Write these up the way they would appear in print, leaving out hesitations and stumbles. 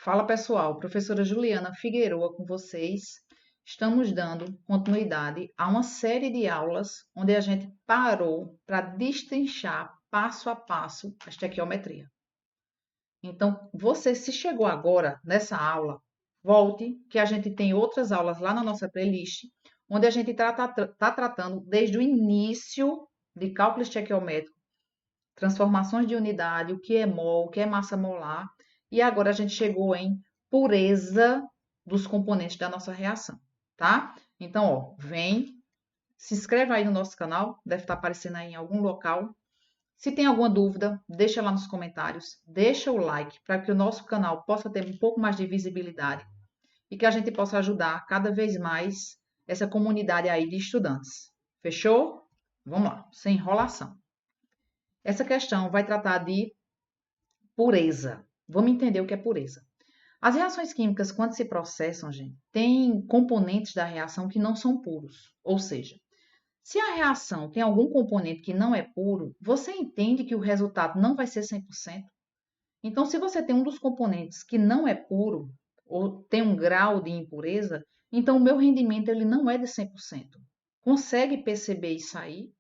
Fala pessoal, professora Juliana Figueroa com vocês. Estamos dando continuidade a uma série de aulas onde a gente parou para destrinchar passo a passo a estequiometria. Então, você se chegou agora nessa aula, volte, que a gente tem outras aulas lá na nossa playlist, onde a gente está tratando desde o início de cálculo estequiométrico, transformações de unidade, o que é mol, o que é massa molar, e agora a gente chegou em pureza dos componentes da nossa reação, tá? Então, ó, vem, se inscreva aí no nosso canal, deve estar aparecendo aí em algum local. Se tem alguma dúvida, deixa lá nos comentários, deixa o like para que o nosso canal possa ter um pouco mais de visibilidade e que a gente possa ajudar cada vez mais essa comunidade aí de estudantes. Fechou? Vamos lá, sem enrolação. Essa questão vai tratar de pureza. Vamos entender o que é pureza. As reações químicas, quando se processam, gente, tem componentes da reação que não são puros. Ou seja, se a reação tem algum componente que não é puro, você entende que o resultado não vai ser 100%? Então, se você tem um dos componentes que não é puro, ou tem um grau de impureza, então o meu rendimento ele não é de 100%. Consegue perceber isso aí?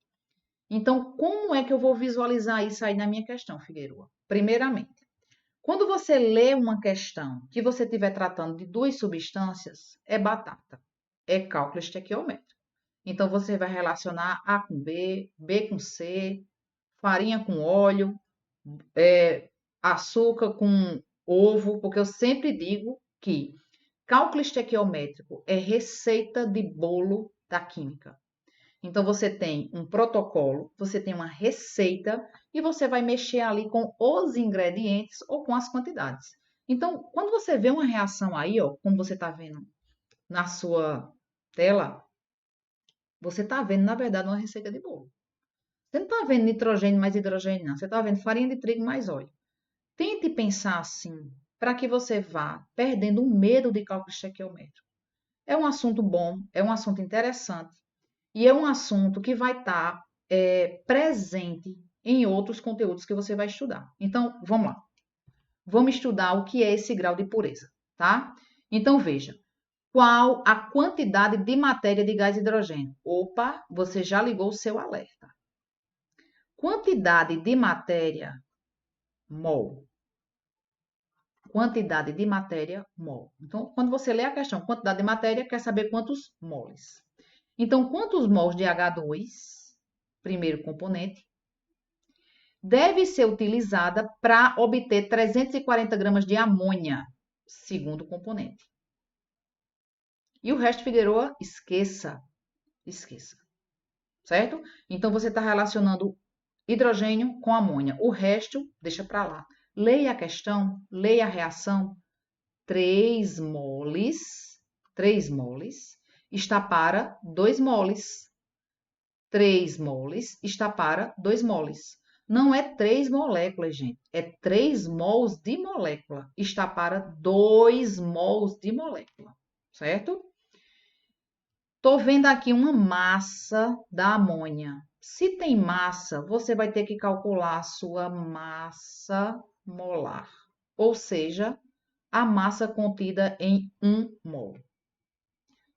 Então, como é que eu vou visualizar isso aí na minha questão, Figueroa? Primeiramente, quando você lê uma questão que você estiver tratando de duas substâncias, é batata, é cálculo estequiométrico. Então, você vai relacionar A com B, B com C, farinha com óleo, açúcar com ovo, porque eu sempre digo que cálculo estequiométrico é receita de bolo da química. Então, você tem um protocolo, você tem uma receita e você vai mexer ali com os ingredientes ou com as quantidades. Então, quando você vê uma reação aí, ó, como você está vendo na sua tela, você está vendo, na verdade, uma receita de bolo. Você não está vendo nitrogênio mais hidrogênio, não. Você está vendo farinha de trigo mais óleo. Tente pensar assim, para que você vá perdendo o medo de cálculo estequiométrico. É um assunto bom, é um assunto interessante. E é um assunto que vai estar presente em outros conteúdos que você vai estudar. Então, vamos lá. Vamos estudar o que é esse grau de pureza, tá? Então, veja. Qual a quantidade de matéria de gás hidrogênio? Opa, você já ligou o seu alerta. Quantidade de matéria, mol. Quantidade de matéria, mol. Então, quando você lê a questão quantidade de matéria, quer saber quantos moles. Então, quantos mols de H2, primeiro componente, deve ser utilizada para obter 340 gramas de amônia, segundo componente. E o resto, Figueroa, esqueça. Esqueça. Certo? Então, você está relacionando hidrogênio com amônia. O resto, deixa para lá. Leia a questão, leia a reação. 3 moles está para 2 moles. 3 moles está para 2 moles. Não é 3 moléculas, gente. É 3 mols de molécula. Está para 2 mols de molécula. Certo? Estou vendo aqui uma massa da amônia. Se tem massa, você vai ter que calcular a sua massa molar. Ou seja, a massa contida em 1 mol.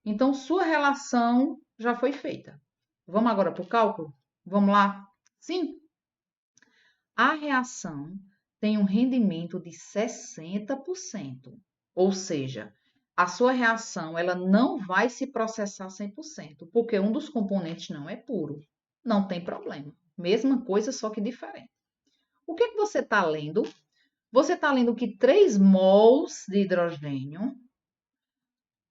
Então, sua relação já foi feita. Vamos agora para o cálculo? Vamos lá? Sim. A reação tem um rendimento de 60%. Ou seja, a sua reação ela não vai se processar 100%, porque um dos componentes não é puro. Não tem problema. Mesma coisa, só que diferente. O que que você está lendo? Você está lendo que 3 mols de hidrogênio.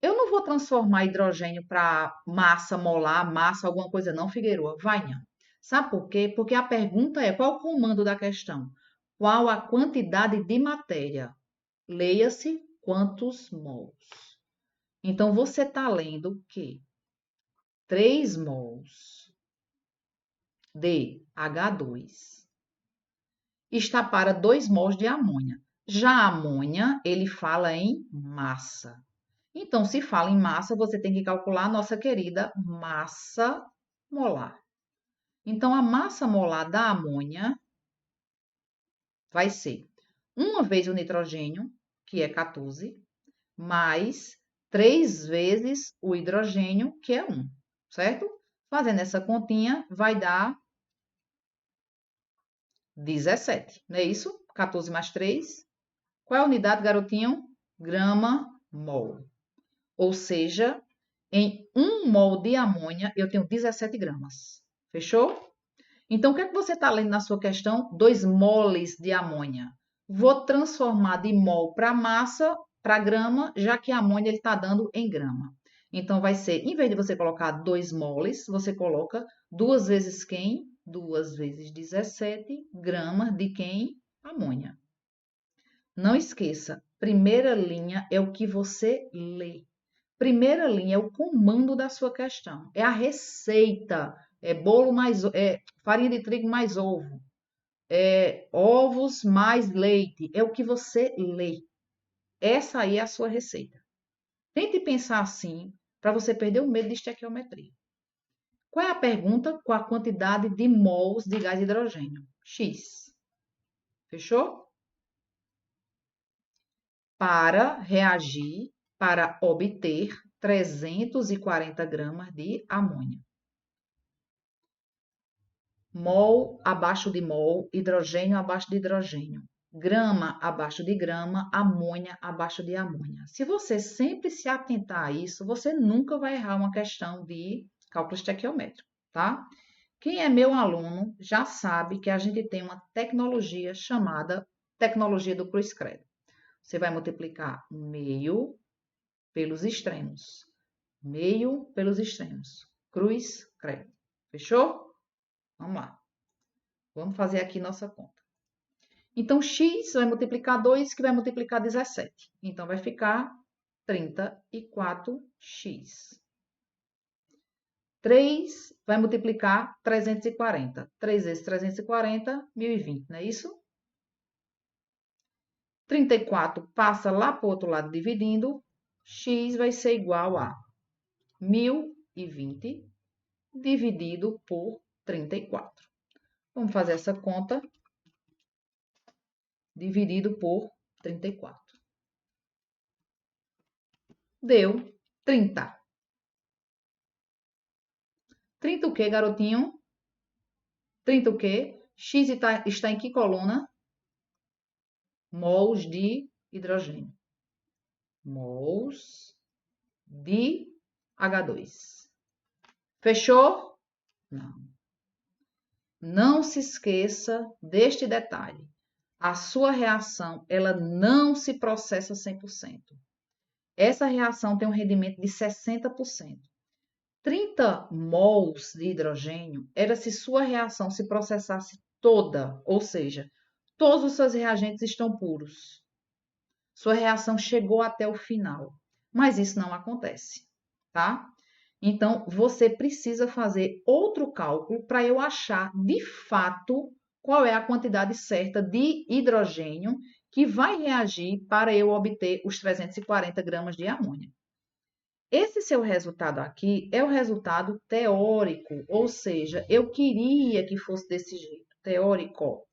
Eu não vou transformar hidrogênio para massa molar, massa, alguma coisa não, Figueroa. Vai não. Sabe por quê? Porque a pergunta é, qual é o comando da questão? Qual a quantidade de matéria? Leia-se quantos mols. Então, você está lendo que 3 mols de H2 está para 2 mols de amônia. Já a amônia, ele fala em massa. Então, se fala em massa, você tem que calcular a nossa querida massa molar. Então, a massa molar da amônia vai ser 1 vez o nitrogênio que é 14, mais 3 vezes o hidrogênio, que é 1, certo? Fazendo essa continha, vai dar 17, não é isso? 14 mais 3. Qual é a unidade, garotinho? Grama-mol. Ou seja, em 1 mol de amônia, eu tenho 17 gramas. Fechou? Então, o que é que você está lendo na sua questão? 2 moles de amônia. Vou transformar de mol para massa, para grama, já que a amônia ele está dando em grama. Então, vai ser, em vez de você colocar 2 moles, você coloca 2 vezes quem? 2 vezes 17 gramas de quem? Amônia. Não esqueça, primeira linha é o que você lê. Primeira linha é o comando da sua questão. É a receita. É bolo mais farinha de trigo mais ovo. É ovos mais leite. É o que você lê. Essa aí é a sua receita. Tente pensar assim para você perder o medo de estequiometria. Qual é a pergunta? Com a quantidade de mols de gás hidrogênio? X. Fechou? Para reagir, para obter 340 gramas de amônia. Mol abaixo de mol, hidrogênio abaixo de hidrogênio. Grama abaixo de grama, amônia abaixo de amônia. Se você sempre se atentar a isso, você nunca vai errar uma questão de cálculo estequiométrico, tá? Quem é meu aluno já sabe que a gente tem uma tecnologia chamada tecnologia do cruz-credo. Você vai multiplicar meio pelos extremos. Meio pelos extremos. Cruz-credo. Fechou? Vamos lá. Vamos fazer aqui nossa conta. Então, x vai multiplicar 2, que vai multiplicar 17. Então, vai ficar 34x. 3 vai multiplicar 340. 3 vezes 340, 1020, não é isso? 34 passa lá para o outro lado dividindo. X vai ser igual a 1020 dividido por 34. Vamos fazer essa conta. Dividido por 34. Deu 30. 30 o quê, garotinho? 30 o quê? X está em que coluna? Mols de hidrogênio. Mols de H2. Fechou? Não. Não se esqueça deste detalhe. A sua reação, ela não se processa 100%. Essa reação tem um rendimento de 60%. 30 mols de hidrogênio era se sua reação se processasse toda, ou seja, todos os seus reagentes estão puros. Sua reação chegou até o final, mas isso não acontece, tá? Então, você precisa fazer outro cálculo para eu achar de fato qual é a quantidade certa de hidrogênio que vai reagir para eu obter os 340 gramas de amônia. Esse seu resultado aqui é o resultado teórico, ou seja, eu queria que fosse desse jeito, teórico.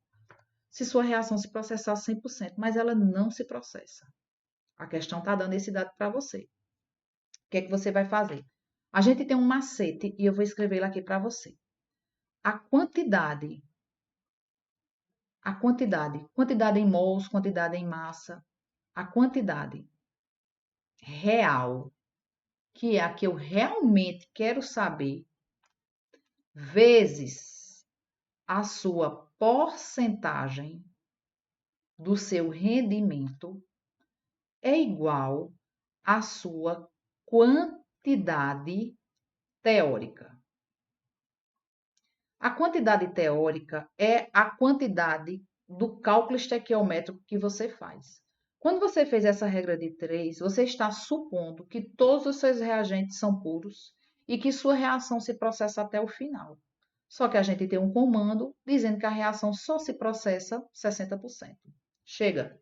Se sua reação se processasse 100%, mas ela não se processa. A questão está dando esse dado para você. O que é que você vai fazer? A gente tem um macete e eu vou escrever ele aqui para você. A quantidade em mols, quantidade em massa, a quantidade real, que é a que eu realmente quero saber, vezes a sua porcentagem do seu rendimento é igual à sua quantidade teórica. A quantidade teórica é a quantidade do cálculo estequiométrico que você faz. Quando você fez essa regra de 3, você está supondo que todos os seus reagentes são puros e que sua reação se processa até o final. Só que a gente tem um comando dizendo que a reação só se processa 60%. Chega.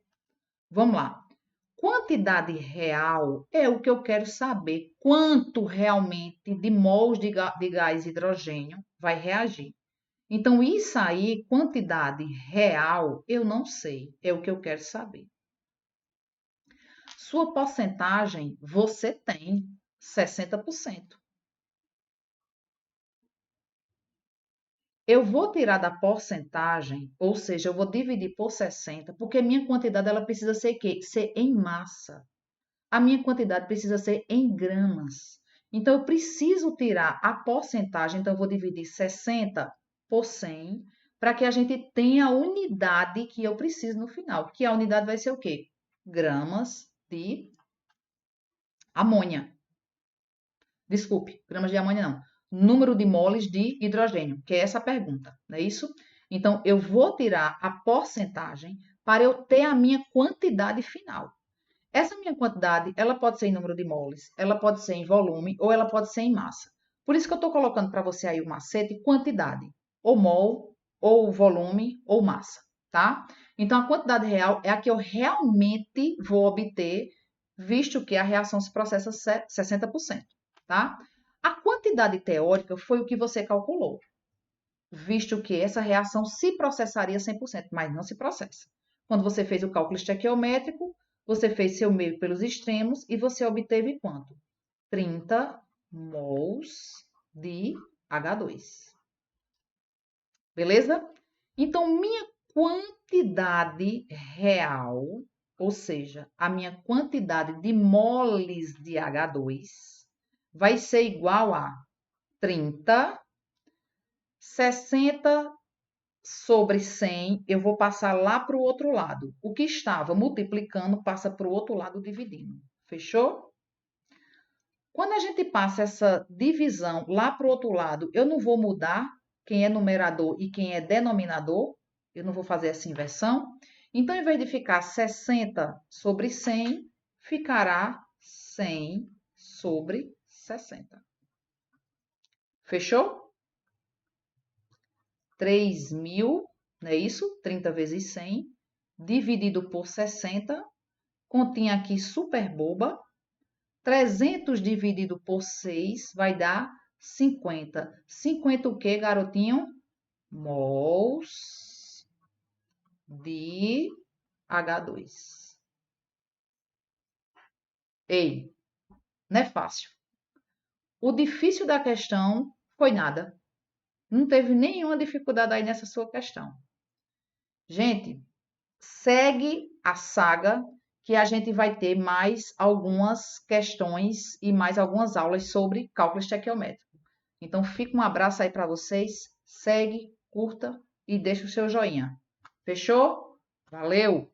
Vamos lá. Quantidade real é o que eu quero saber. Quanto realmente de mols de gás hidrogênio vai reagir. Então, isso aí, quantidade real, eu não sei. É o que eu quero saber. Sua porcentagem, você tem 60%. Eu vou tirar da porcentagem, ou seja, eu vou dividir por 60, porque minha quantidade ela precisa ser quê? Ser em massa. A minha quantidade precisa ser em gramas. Então, eu preciso tirar a porcentagem, então eu vou dividir 60 por 100, para que a gente tenha a unidade que eu preciso no final, que a unidade vai ser o quê? Gramas de amônia. Desculpe, gramas de amônia não. Número de moles de hidrogênio, que é essa a pergunta, não é isso? Então, eu vou tirar a porcentagem para eu ter a minha quantidade final. Essa minha quantidade, ela pode ser em número de moles, ela pode ser em volume ou ela pode ser em massa. Por isso que eu estou colocando para você aí o macete quantidade, ou mol, ou volume, ou massa, tá? Então, a quantidade real é a que eu realmente vou obter, visto que a reação se processa 60%, tá? A quantidade teórica foi o que você calculou, visto que essa reação se processaria 100%, mas não se processa. Quando você fez o cálculo estequiométrico, você fez seu meio pelos extremos e você obteve quanto? 30 mols de H2. Beleza? Então, minha quantidade real, ou seja, a minha quantidade de moles de H2, vai ser igual a 30, 60 sobre 100, eu vou passar lá para o outro lado. O que estava multiplicando passa para o outro lado dividindo. Fechou? Quando a gente passa essa divisão lá para o outro lado, eu não vou mudar quem é numerador e quem é denominador. Eu não vou fazer essa inversão. Então, em vez de ficar 60 sobre 100, ficará 100 sobre 60. Fechou? 3.000, não é isso? 30 vezes 100, dividido por 60, continha aqui super boba. 300 dividido por 6 vai dar 50. 50 o quê, garotinho? Mols de H2. Ei, não é fácil. O difícil da questão foi nada. Não teve nenhuma dificuldade aí nessa sua questão. Gente, segue a saga que a gente vai ter mais algumas questões e mais algumas aulas sobre cálculo estequiométrico. Então, fica um abraço aí para vocês. Segue, curta e deixa o seu joinha. Fechou? Valeu!